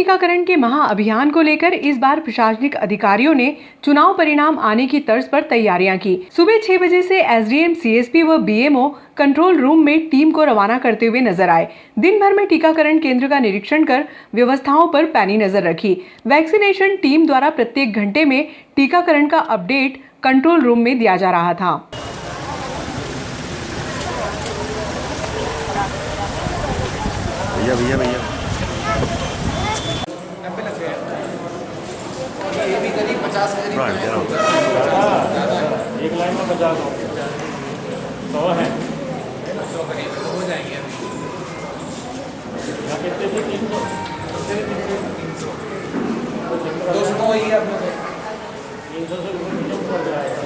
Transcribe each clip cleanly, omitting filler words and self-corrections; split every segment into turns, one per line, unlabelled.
टीकाकरण के महाअभियान को लेकर इस बार प्रशासनिक अधिकारियों ने चुनाव परिणाम आने की तर्ज पर तैयारियां की। सुबह 6 बजे से एसडीएम, सीएसपी व बीएमओ कंट्रोल रूम में टीम को रवाना करते हुए नजर आए। दिन भर में टीकाकरण केंद्र का निरीक्षण कर व्यवस्थाओं पर पैनी नजर रखी। वैक्सीनेशन टीम द्वारा प्रत्येक घंटे में टीकाकरण का अपडेट कंट्रोल रूम में दिया जा रहा था।
भैया
ये भी करीब 50 करीब
एक लाइन में 50 100 है,
100 करीब तो हो जाएंगे।
कितने थे? 300
200 वही है अपने
300 से ऊपर पड़ जाएगा।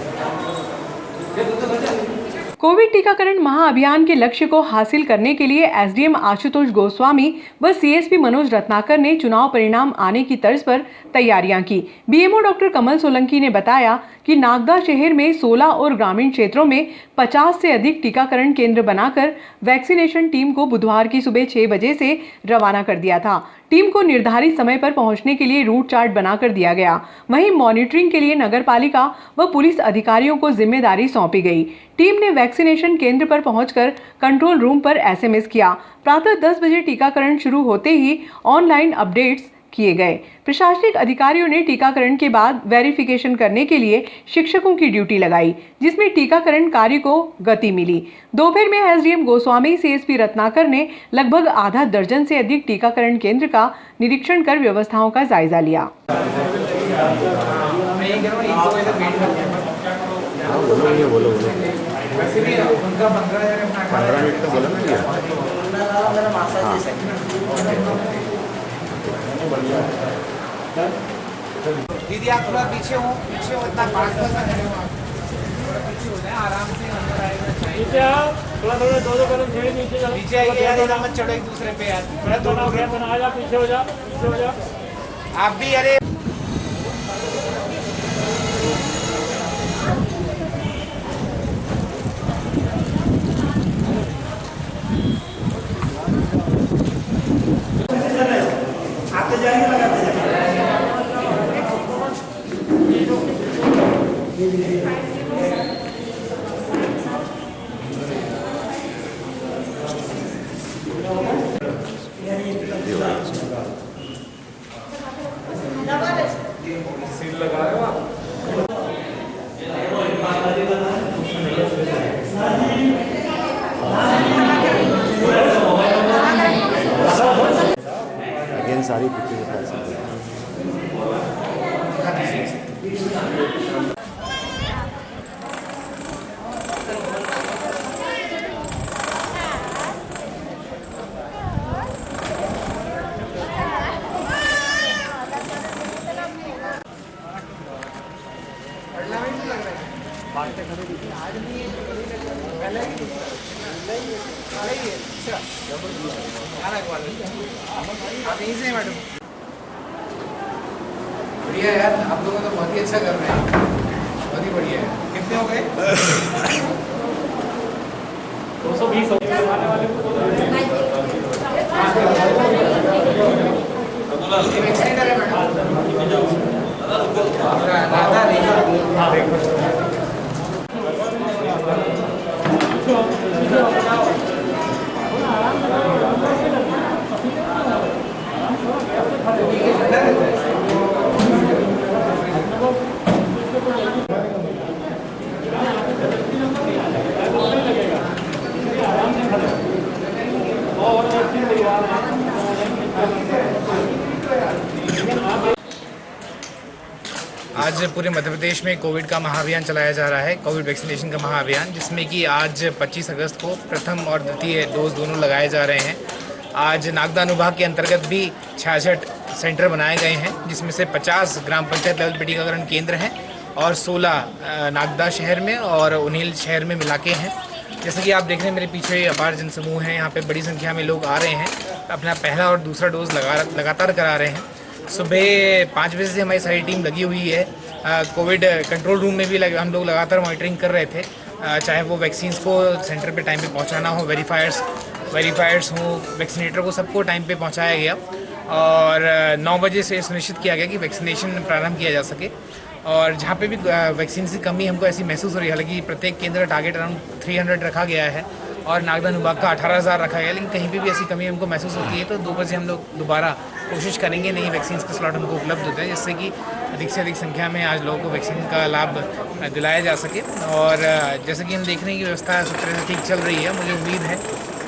कोविड टीकाकरण महाअभियान के लक्ष्य को हासिल करने के लिए एसडीएम आशुतोष गोस्वामी व सीएसपी मनोज रत्नाकर ने चुनाव परिणाम आने की तर्ज पर तैयारियां की। बीएमओ डॉक्टर कमल सोलंकी ने बताया कि नागदा शहर में 16 और ग्रामीण क्षेत्रों में 50 से अधिक टीकाकरण केंद्र बनाकर वैक्सीनेशन टीम को बुधवार की सुबह 6 बजे से रवाना कर दिया था। टीम को निर्धारित समय पर पहुंचने के लिए रूट चार्ट बनाकर दिया गया। वहीं मॉनिटरिंग के लिए नगरपालिका व पुलिस अधिकारियों को जिम्मेदारी सौंपी गई। टीम ने वैक्सीनेशन केंद्र पर पहुंचकर कंट्रोल रूम पर एसएमएस किया। प्रातः 10 बजे टीकाकरण शुरू होते ही ऑनलाइन अपडेट्स किए गए। प्रशासनिक अधिकारियों ने टीकाकरण के बाद वेरिफिकेशन करने के लिए शिक्षकों की ड्यूटी लगाई, जिसमें टीकाकरण कार्य को गति मिली। दोपहर में एसडीएम गोस्वामी, सीएसपी रत्नाकर ने लगभग आधा दर्जन से अधिक टीकाकरण केंद्र का निरीक्षण कर व्यवस्थाओं का जायजा लिया।
दीदी आप थोड़ा पीछे हो इतना पास खड़े हो, थोड़ा पीछे हो जाए, आराम से अंदर आएगा चाहिए।
थोड़ा दो कदम छेड़े नीचे
आइए यार, मत चढ़ो एक दूसरे पे यार, थोड़ा
दोनों आ जा, पीछे हो जा
आप भी। अरे आते जाएंगे, लगाते जाएंगे। सील लगा रहे हो आप?
अगेन सारी पिक्चर के पास
मैडम बढ़िया यार, आप लोगों तो बहुत ही अच्छा कर रहे हैं, बहुत ही बढ़िया है। कितने हो गए?
220 आने वाले
वैक्सीनेटर है मैडम, दादा नहीं। आज पूरे मध्य प्रदेश में कोविड का महाअभियान चलाया जा रहा है, कोविड वैक्सीनेशन का महाअभियान, जिसमें कि आज 25 अगस्त को प्रथम और द्वितीय डोज दोनों लगाए जा रहे हैं। आज नागदा अनुभाग के अंतर्गत भी 66 सेंटर बनाए गए हैं, जिसमें से 50 ग्राम पंचायत लेवल पर टीकाकरण केंद्र हैं और 16 नागदा शहर में और उन्नील शहर में मिला के हैं। जैसे कि आप देख रहे हैं मेरे पीछे अपार जनसमूह हैं, यहाँ पे बड़ी संख्या में लोग आ रहे हैं, अपना पहला और दूसरा डोज लगातार करा रहे हैं। सुबह 5 बजे से हमारी सारी टीम लगी हुई है। कोविड कंट्रोल रूम में भी हम लोग लगातार मॉनिटरिंग कर रहे थे, चाहे वो वैक्सीन्स को सेंटर पे टाइम पे पहुंचाना हो, वेरीफायर्स हो, वैक्सीनेटर को सबको टाइम पे पहुंचाया गया। और 9 बजे से सुनिश्चित किया गया कि वैक्सीनेशन प्रारंभ किया जा सके। और जहाँ पे भी वैक्सीन की कमी हमको ऐसी महसूस हो रही है, हालांकि प्रत्येक केंद्र का टारगेट अराउंड 300 रखा गया है और नागदा अनुभाग का 18,000 रखा गया है, लेकिन कहीं पे भी ऐसी कमी हमको महसूस होती है तो 2 बजे हम लोग दोबारा कोशिश करेंगे नई वैक्सीन के स्लॉट हमको उपलब्ध होते हैं, जिससे कि अधिक से अधिक संख्या में आज लोगों को वैक्सीन का लाभ दिलाया जा सके। और जैसे कि हम देख रहे हैं कि व्यवस्था सब तरह से ठीक चल रही है। मुझे उम्मीद है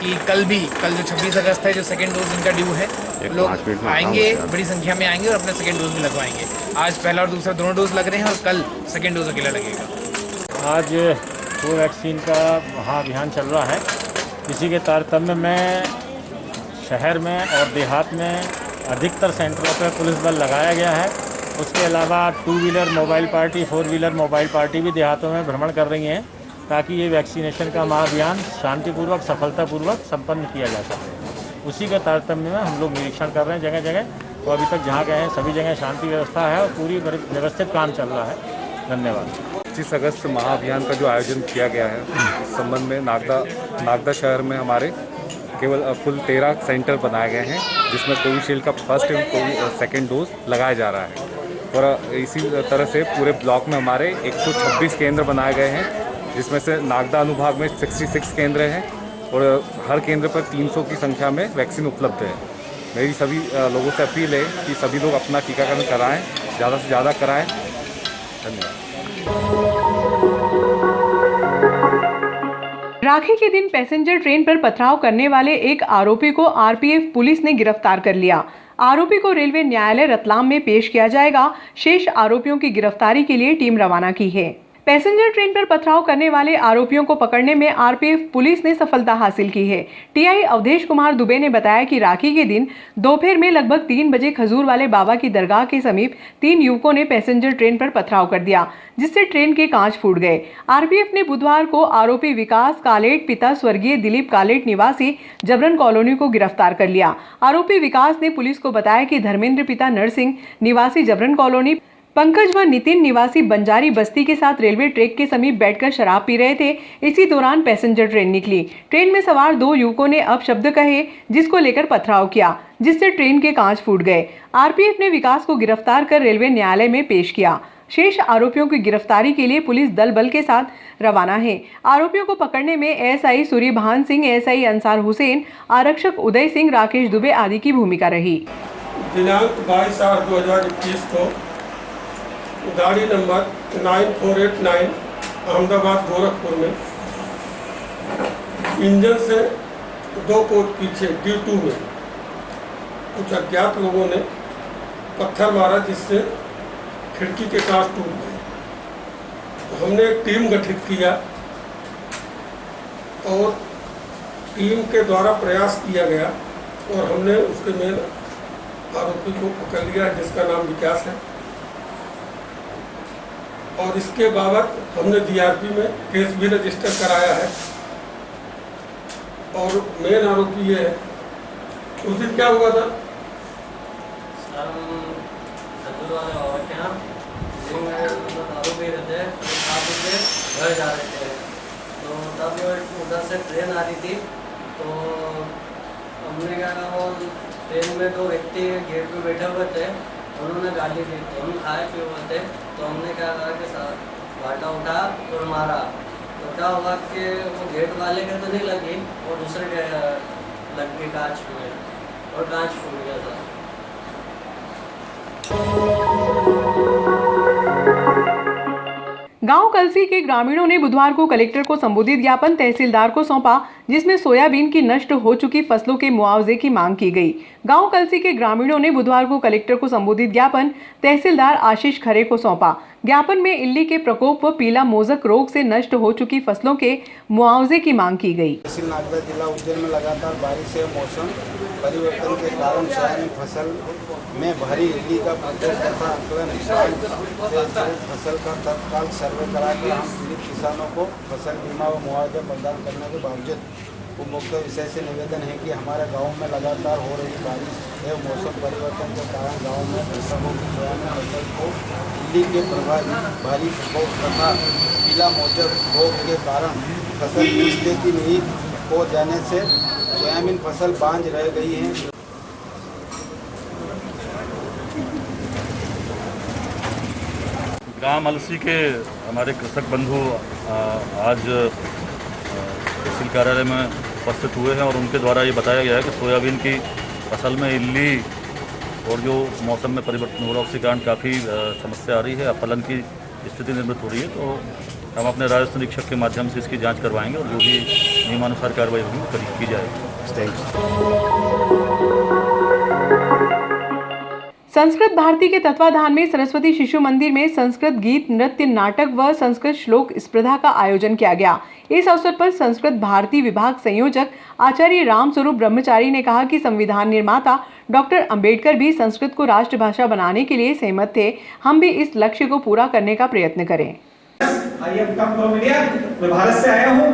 कि कल जो 26 अगस्त है, जो सेकेंड डोज इनका ड्यू है, लोग आएंगे, बड़ी संख्या में आएंगे और अपना सेकेंड डोज भी लगवाएंगे। आज पहला और दूसरा दोनों डोज लग रहे हैं और कल सेकेंड डोज अकेला लगेगा।
आज कोवैक्सीन का महाअभियान चल रहा है। इसी के तारतम्य में शहर में और देहात में अधिकतर सेंटरों पर पुलिस बल लगाया गया है। उसके अलावा 2 wheeler mobile party, 4 wheeler mobile party भी देहातों में भ्रमण कर रही हैं, ताकि ये वैक्सीनेशन का महाअभियान शांतिपूर्वक, सफलतापूर्वक संपन्न किया जा सके। उसी के तारतम्य में हम लोग निरीक्षण कर रहे हैं जगह जगह, तो अभी तक जहाँ गए हैं सभी जगह शांति व्यवस्था है और पूरी व्यवस्थित काम चल रहा है। धन्यवाद।
25 अगस्त महाअभियान का जो आयोजन किया गया है, इस संबंध में नागदा शहर में हमारे केवल कुल 13 सेंटर बनाए गए हैं, जिसमें कोविशील्ड का फर्स्ट एवं सेकेंड डोज लगाया जा रहा है। और इसी तरह से पूरे ब्लॉक में हमारे 126 केंद्र बनाए गए हैं, जिसमें से नागदा अनुभाग में 66 केंद्र हैं और हर केंद्र पर 300 की संख्या में वैक्सीन उपलब्ध है। मेरी सभी लोगों से अपील है कि सभी लोग अपना टीकाकरण कराएं, ज़्यादा से ज़्यादा कराएं। धन्यवाद।
राखी के दिन पैसेंजर ट्रेन पर पथराव करने वाले एक आरोपी को आरपीएफ पुलिस ने गिरफ्तार कर लिया। आरोपी को रेलवे न्यायालय रतलाम में पेश किया जाएगा। शेष आरोपियों की गिरफ्तारी के लिए टीम रवाना की है। पैसेंजर ट्रेन पर पथराव करने वाले आरोपियों को पकड़ने में आरपीएफ पुलिस ने सफलता हासिल की है। टीआई अवधेश कुमार दुबे ने बताया कि राखी के दिन दोपहर में लगभग 3 बजे खजूर वाले बाबा की दरगाह के समीप 3 युवकों ने पैसेंजर ट्रेन पर पथराव कर दिया, जिससे ट्रेन के कांच फूट गए। आरपीएफ ने बुधवार को आरोपी विकास कालेट पिता स्वर्गीय दिलीप कालेट निवासी जबरन कॉलोनी को गिरफ्तार कर लिया। आरोपी विकास ने पुलिस को बताया कि धर्मेंद्र पिता नरसिंह निवासी जबरन कॉलोनी, पंकज व नितिन निवासी बंजारी बस्ती के साथ रेलवे ट्रैक के समीप बैठकर शराब पी रहे थे। इसी दौरान पैसेंजर ट्रेन निकली। ट्रेन में सवार 2 युवकों ने अपशब्द कहे, जिसको लेकर पथराव किया, जिससे ट्रेन के कांच फूट गए। आरपीएफ ने विकास को गिरफ्तार कर रेलवे न्यायालय में पेश किया। शेष आरोपियों की गिरफ्तारी के लिए पुलिस दल बल के साथ रवाना है। आरोपियों को पकड़ने में एएसआई सूर्यभान सिंह, एएसआई अंसार हुसैन, आरक्षक उदय सिंह, राकेश दुबे आदि की भूमिका रही।
दिनांक 22/8/2021 को गाड़ी नंबर 9489 अहमदाबाद गोरखपुर में इंजन से 2 कोच पीछे D2 में कुछ अज्ञात लोगों ने पत्थर मारा, जिससे खिड़की के कांच टूट गए। तो हमने एक टीम गठित किया और टीम के द्वारा प्रयास किया गया और हमने उसके मेन आरोपी को पकड़ लिया, जिसका नाम विकास है। और इसके बाबत हमने DRP में केस भी रजिस्टर कराया है। और मेन आरोपी ये है, उस दिन क्या हुआ था?
सर हम खजूर वाले बाबा के यहाँ दारू पी रहे थे, घर जा रहे थे, तो तब उधर से ट्रेन आ रही थी। तो हमने क्या कहा, वो ट्रेन में 2 व्यक्ति गेट पे बैठे हुए थे, उन्होंने गाली दी। तो हम खाए पिए हुए थे, तो हमने क्या कहा कि बाटा उठा और मारा। तो क्या हुआ कि वो गेट वाले के तो नहीं लगी, और दूसरे के लग गई कांच में, और कांच फूट गया था।
गांव कलसी के ग्रामीणों ने बुधवार को कलेक्टर को संबोधित ज्ञापन तहसीलदार को सौंपा, जिसमें सोयाबीन की नष्ट हो चुकी फसलों के मुआवजे की मांग की गई। गांव कलसी के ग्रामीणों ने बुधवार को कलेक्टर को संबोधित ज्ञापन तहसीलदार आशीष खरे को सौंपा। ज्ञापन में इल्ली के प्रकोप व पीला मोजक रोग से नष्ट हो चुकी फसलों के मुआवजे की मांग की गई।
तहसील नागदा जिला उज्जैन में लगातार बारिश से मौसम परिवर्तन के कारण सोयाबीन फसल में भारी इल्ली का प्रकोप तथा आकलन से फसल का तत्काल सर्वे कराकर हम पीड़ित किसानों को फसल बीमा व मुआवजा प्रदान करने के बावजूद उपभोक्ता विषय से निवेदन है कि हमारे गांव में लगातार हो रही बारिश एवं मौसम परिवर्तन के कारण गांव में कृषकों की सोयाबीन फसल को इल्ली के भारी प्रकोप तथा पीला मोजक रोग के कारण फसल बीजने की नहीं हो जाने से सोयाबीन फसल बांझ रह गई है।
गांव अलसी के हमारे कृषक बंधु आज तहसील कार्यालय में उपस्थित हुए हैं और उनके द्वारा ये बताया गया है कि सोयाबीन की फसल में इल्ली और जो मौसम में परिवर्तन हो रहा है उसके कारण काफ़ी समस्या आ रही है, फलन की स्थिति निर्मित हो रही है। तो हम अपने राजस्व निरीक्षक के माध्यम से इसकी जांच करवाएंगे और जो भी नियमानुसार कार्रवाई होगी वो की जाएगी।
संस्कृत भारती के तत्वाधान में सरस्वती शिशु मंदिर में संस्कृत गीत, नृत्य, नाटक व संस्कृत श्लोक स्पर्धा का आयोजन किया गया। इस अवसर पर संस्कृत भारती विभाग संयोजक आचार्य रामस्वरूप ब्रह्मचारी ने कहा कि संविधान निर्माता डॉक्टर अंबेडकर भी संस्कृत को राष्ट्रभाषा बनाने के लिए सहमत थे। हम भी इस लक्ष्य को पूरा करने का प्रयत्न करें।
मैं भारत से आया हूँ,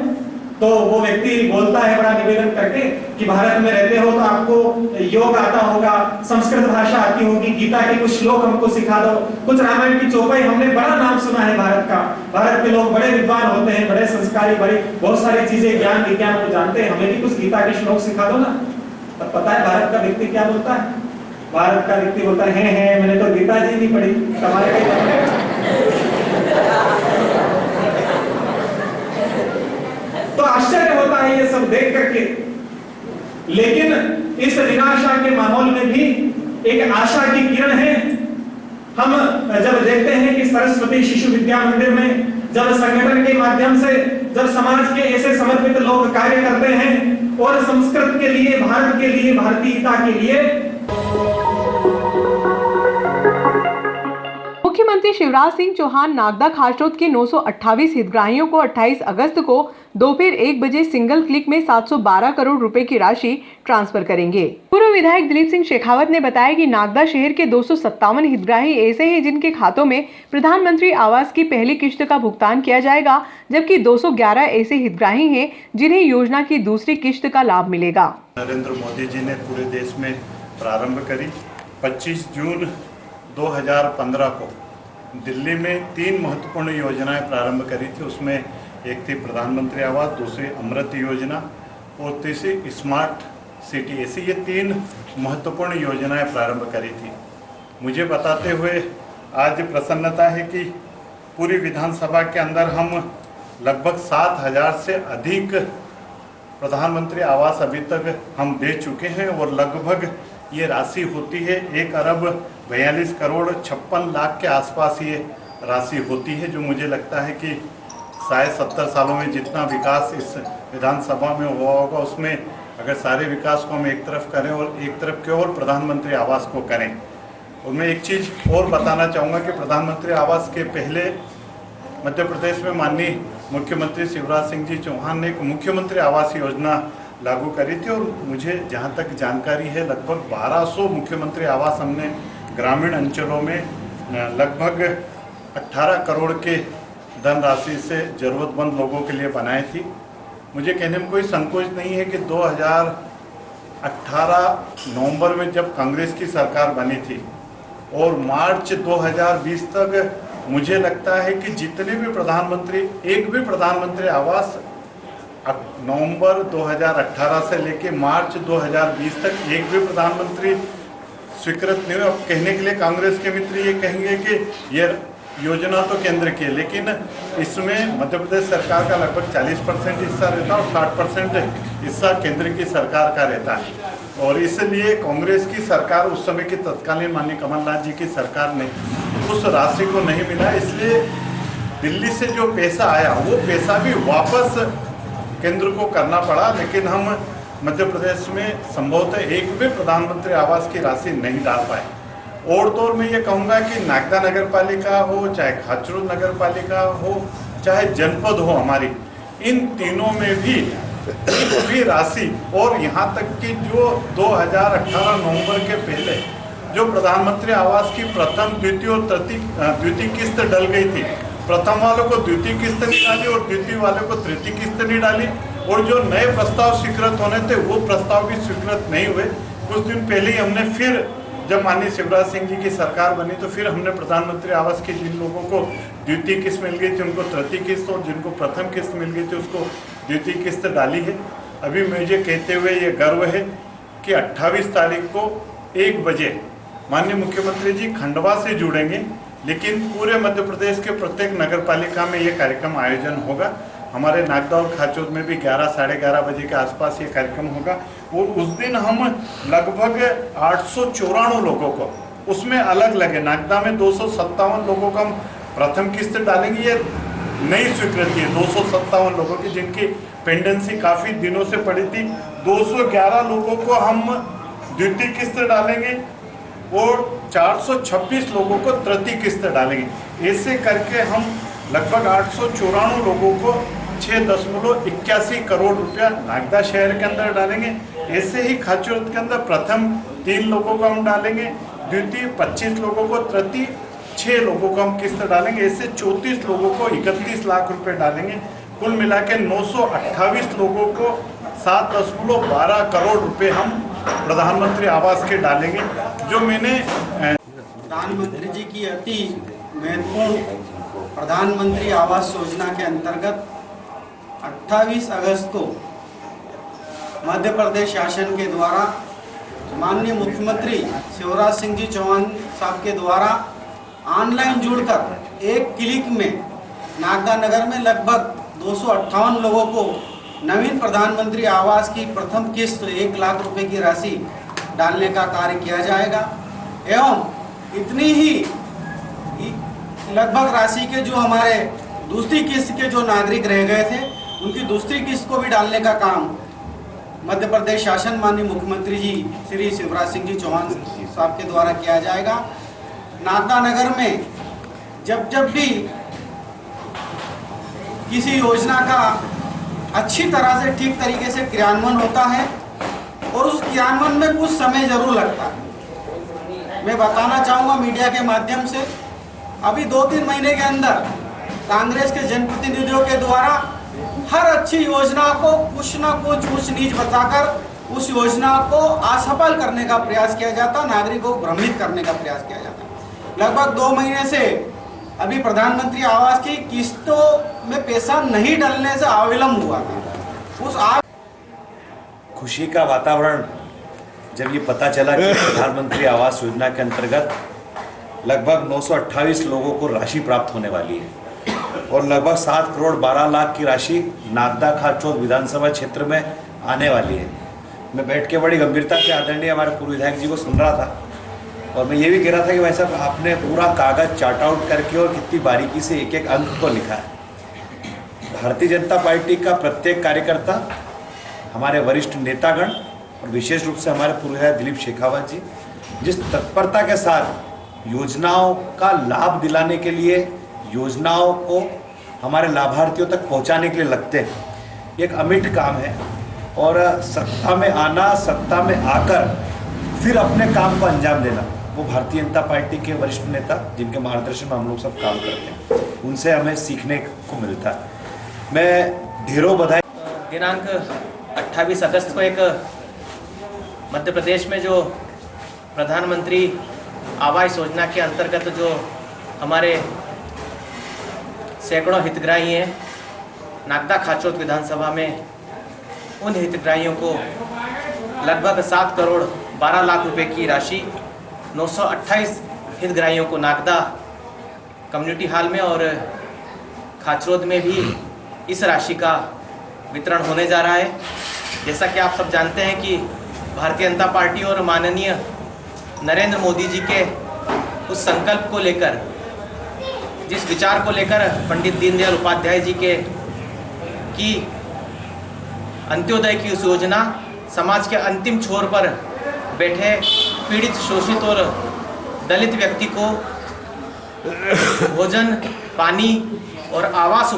तो वो व्यक्ति बोलता है बड़ा निवेदन करके कि भारत में रहते हो तो आपको योग आता होगा, संस्कृत भाषा आती होगी, गीता के कुछ श्लोक हमको सिखा दो, कुछ रामायण की चौपाई। हमने बड़ा नाम सुना है भारत का, भारत के लोग बड़े विद्वान होते हैं, बड़े संस्कारी, बड़ी बहुत सारी चीजें ज्ञान विज्ञान को जानते हैं, हमें भी कुछ गीता के श्लोक सिखा दो ना। तब पता है भारत का व्यक्ति क्या बोलता है? भारत का व्यक्ति बोलता है मैंने तो गीता जी नहीं पढ़ी, तुम्हारे तो आश्चर्य होता है ये सब देख करके। लेकिन इस निराशा के माहौल में भी एक आशा की किरण है। हम जब देखते हैं कि सरस्वती शिशु विद्या मंदिर में जब संगठन के माध्यम से जब समाज के ऐसे समर्पित लोग कार्य करते हैं और संस्कृत के लिए, भारत के लिए, भारतीयता के लिए।
मुख्यमंत्री शिवराज सिंह चौहान नागदा खासरोद के 928 हितग्राहियों को 28 अगस्त को दोपहर 1 बजे सिंगल क्लिक में 712 करोड़ रुपए की राशि ट्रांसफर करेंगे। पूर्व विधायक दिलीप सिंह शेखावत ने बताया कि नागदा शहर के 257 हितग्राही ऐसे हैं जिनके खातों में प्रधानमंत्री आवास की पहली किश्त का भुगतान किया जाएगा, जबकि 211 ऐसे हितग्राही हैं जिन्हें योजना की दूसरी किश्त का लाभ मिलेगा।
नरेंद्र मोदी जी ने पूरे देश में प्रारंभ करी। 25 जून 2015 को दिल्ली में 3 महत्वपूर्ण योजनाएं प्रारंभ करी थी। उसमें एक थी प्रधानमंत्री आवास, दूसरी अमृत योजना और तीसरी स्मार्ट सिटी। ऐसी ये 3 महत्वपूर्ण योजनाएं प्रारंभ करी थी। मुझे बताते हुए आज प्रसन्नता है कि पूरी विधानसभा के अंदर हम लगभग 7,000 से अधिक प्रधानमंत्री आवास अभी तक हम दे चुके हैं और लगभग ये राशि होती है 1 अरब 42 करोड़ 56 लाख के आसपास ये राशि होती है, जो मुझे लगता है कि शायद 70 सालों में जितना विकास इस विधानसभा में हुआ होगा उसमें अगर सारे विकास को हम एक तरफ करें और एक तरफ केवल प्रधानमंत्री आवास को करें। और मैं एक चीज़ और बताना चाहूँगा कि प्रधानमंत्री आवास के पहले मध्य प्रदेश में माननीय मुख्यमंत्री शिवराज सिंह जी चौहान ने एक मुख्यमंत्री आवास योजना लागू करी थी और मुझे जहाँ तक जानकारी है लगभग 1200 मुख्यमंत्री आवास हमने ग्रामीण अंचलों में लगभग 18 करोड़ के धनराशि से ज़रूरतमंद लोगों के लिए बनाई थी। मुझे कहने में कोई संकोच नहीं है कि 2018 नवंबर में जब कांग्रेस की सरकार बनी थी और मार्च 2020 तक मुझे लगता है कि जितने भी प्रधानमंत्री, एक भी प्रधानमंत्री आवास नवंबर 2018 से लेके मार्च 2020 तक एक भी प्रधानमंत्री स्वीकृत नहीं हुए। अब कहने के लिए कांग्रेस के मित्र ये कहेंगे कि ये योजना तो केंद्र की है, लेकिन इसमें मध्य प्रदेश सरकार का लगभग 40% हिस्सा रहता है और 60% हिस्सा केंद्र की सरकार का रहता है। और इसलिए कांग्रेस की सरकार उस समय की तत्कालीन माननीय कमलनाथ जी की सरकार ने उस राशि को नहीं मिला, इसलिए दिल्ली से जो पैसा आया वो पैसा भी वापस केंद्र को करना पड़ा। लेकिन हम मध्य प्रदेश में संभवतः एक भी प्रधानमंत्री आवास की राशि नहीं डाल पाए। और तो और मैं ये कहूँगा कि नागदा नगर पालिका हो, चाहे खाचरोद नगर पालिका हो, चाहे जनपद हो हमारी, इन तीनों में भी राशि और यहाँ तक कि जो 2018 नवंबर के पहले जो प्रधानमंत्री आवास की प्रथम, द्वितीय और द्वितीय किस्त डल गई थी, प्रथम वालों को द्वितीय किस्त नहीं डाली और द्वितीय वालों को तृतीय किस्त नहीं डाली, और जो नए प्रस्ताव स्वीकृत होने थे वो प्रस्ताव भी स्वीकृत नहीं हुए। कुछ दिन पहले ही हमने फिर, जब माननीय शिवराज सिंह जी की सरकार बनी, तो फिर हमने प्रधानमंत्री आवास की जिन लोगों को द्वितीय किस्त मिल गई थी उनको तृतीय किस्त और जिनको प्रथम किस्त मिल गई थी उसको द्वितीय किस्त डाली है। अभी मुझे कहते हुए ये गर्व है कि 28 तारीख को 1 बजे माननीय मुख्यमंत्री जी खंडवा से जुड़ेंगे लेकिन पूरे मध्य प्रदेश के प्रत्येक नगर पालिका में ये कार्यक्रम आयोजन होगा। हमारे नागदा और खाचौद में भी 11 साढ़े 11 बजे के आसपास ये कार्यक्रम होगा और उस दिन हम लगभग 894 लोगों को उसमें अलग लगे। नागदा में 257 लोगों को हम प्रथम किस्त डालेंगे। ये नई स्वीकृति है 257 लोगों की जिनकी पेंडेंसी काफ़ी दिनों से पड़ी थी। 211 लोगों को हम द्वितीय किस्त डालेंगे और 426 लोगों को तृतीय किस्त डालेंगे। ऐसे करके हम लगभग 894 लोगों को 6.81 करोड़ रुपया नागदा शहर के अंदर डालेंगे। ऐसे ही खाचौद के अंदर प्रथम 3 लोगों को हम डालेंगे, द्वितीय 25 लोगों को, तृतीय 6 लोगों को हम किस्त डालेंगे। ऐसे 34 लोगों को 31 लाख रुपए डालेंगे। कुल मिला के 928 लोगों को 7.12 करोड़ रुपए हम प्रधानमंत्री आवास के डालेंगे। जो मैंने
प्रधानमंत्री जी की अति महत्वपूर्ण प्रधानमंत्री आवास योजना के अंतर्गत 28 अगस्त को मध्य प्रदेश शासन के द्वारा माननीय मुख्यमंत्री शिवराज सिंह जी चौहान साहब के द्वारा ऑनलाइन जुड़कर एक क्लिक में नागदा नगर में लगभग 258 लोगों को नवीन प्रधानमंत्री आवास की प्रथम किस्त 1 लाख रुपए की राशि डालने का कार्य किया जाएगा एवं इतनी ही लगभग राशि के जो हमारे दूसरी किस्त के जो नागरिक रह गए थे उनकी दूसरी किस्त को भी डालने का काम मध्य प्रदेश शासन माननीय मुख्यमंत्री जी श्री शिवराज सिंह जी चौहान साहब के द्वारा किया जाएगा। नागदा नगर में जब जब भी किसी योजना का अच्छी तरह से ठीक तरीके से क्रियान्वयन होता है और उस क्रियान्वयन में कुछ समय जरूर लगता है। मैं बताना चाहूँगा मीडिया के माध्यम से, अभी 2-3 महीने के अंदर कांग्रेस के जनप्रतिनिधियों के द्वारा हर अच्छी योजना को कुछ न कुछ ऊंच नीच बताकर उस योजना को असफल करने का प्रयास किया जाता, नागरिकों को भ्रमित करने का प्रयास किया जाता। लगभग 2 महीने से अभी प्रधानमंत्री आवास की किस्तों में पैसा नहीं डलने से अविलंब हुआ था।
खुशी का वातावरण जब ये पता चला कि प्रधानमंत्री आवास योजना के अंतर्गत लगभग 928 लोगों को राशि प्राप्त होने वाली है और लगभग 7 करोड़ 12 लाख की राशि नागदा खाचौद विधानसभा क्षेत्र में आने वाली है। मैं बैठ के बड़ी गंभीरता से आदरणीय हमारे पूर्व विधायक जी को सुन रहा था और मैं ये भी कह रहा था कि भाई साहब आपने पूरा कागज चार्ट आउट करके और कितनी बारीकी से एक एक अंक को लिखा है। भारतीय जनता पार्टी का प्रत्येक कार्यकर्ता, हमारे वरिष्ठ नेतागण और विशेष रूप से हमारे पूर्व विधायक दिलीप शेखावत जी जिस तत्परता के साथ योजनाओं का लाभ दिलाने के लिए, योजनाओं को हमारे लाभार्थियों तक पहुंचाने के लिए लगते हैं, एक अमिट काम है। और सत्ता में आना, सत्ता में आकर फिर अपने काम को अंजाम देना, वो भारतीय जनता पार्टी के वरिष्ठ नेता जिनके मार्गदर्शन में हम लोग सब काम करते हैं, उनसे हमें सीखने को मिलता है। मैं ढेरों बधाई।
दिनांक 28 अगस्त को एक मध्य प्रदेश में जो प्रधानमंत्री आवास योजना के अंतर्गत जो हमारे सैकड़ों हितग्राही हैं, नागदा खाचौद विधानसभा में उन हितग्राहियों को लगभग 7 करोड़ 12 लाख रुपए की राशि 928 हितग्राहियों को नागदा कम्युनिटी हॉल में और खाचौद में भी इस राशि का वितरण होने जा रहा है। जैसा कि आप सब जानते हैं कि भारतीय जनता पार्टी और माननीय नरेंद्र मोदी जी के उस संकल्प को लेकर, जिस विचार को लेकर पंडित दीनदयाल उपाध्याय जी की अंत्योदय की उस योजना समाज के अंतिम छोर पर बैठे पीड़ित, शोषित और दलित व्यक्ति को भोजन, पानी और आवास